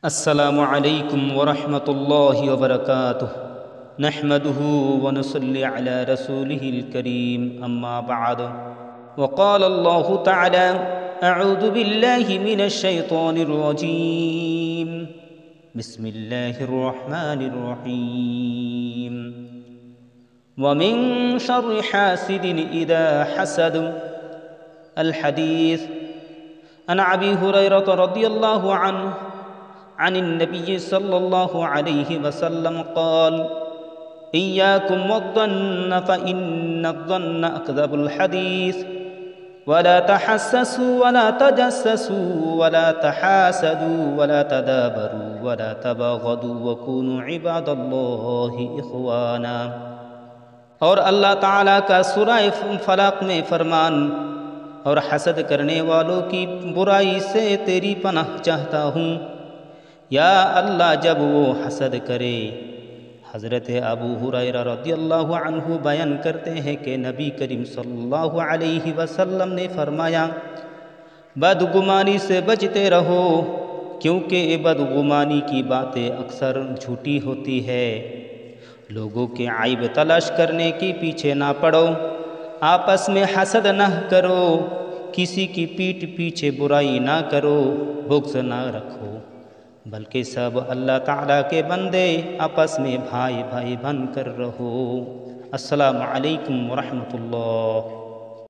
अस्सलामु अलैकुम वरहमतुल्लाहि वबरकातुह। नहमदुहु व नुसल्ली अला रसूलिहिल करीम, अम्मा बअद। वक़ाल अल्लाहु तआला अऊज़ु बिल्लाहि मिनश शैतानिर रजीम। बिस्मिल्लाहिर रहमानिर रहीम। व मिन शर्रि हासिदिन इज़ा हसद। अल हदीस। अन अबी हुरैरह रज़ियल्लाहु अन्हु अनिन नबी सल्लल्लाहु अलैहि वसल्लम क़ाल इय्याकुम वज़्ज़न्न फ़इन्नज़्ज़न्न अकज़बुल हदीस वला तहस्ससू वला तजस्ससू वला तहासदू वला तदाबरू वला तबाग़दू वकूनू इबादल्लाहि इख़वाना। और अल्लाह ताला का सूरह फलक में फरमान, और हसद करने वालों की बुराई से तेरी पनाह चाहता हूँ। या अल्लाह, जब वो हसद करे। हज़रत अबू हुरैरा रज़ियल्लाहु अन्हु बयान करते हैं कि नबी करीम सल्लल्लाहु अलैहि वसल्लम ने फरमाया, बदगुमानी से बचते रहो, क्योंकि बदगुमानी की बातें अक्सर झूठी होती है। लोगों के आइब तलाश करने के पीछे ना पड़ो, आपस में हसद न करो, किसी की पीठ पीछे बुराई ना करो, बुग़्ज़ ना रखो, बल्कि सब अल्लाह ताला के बंदे आपस में भाई भाई बन कर रहो। अस्सलामु अलैकुम वरहमतुल्लाह।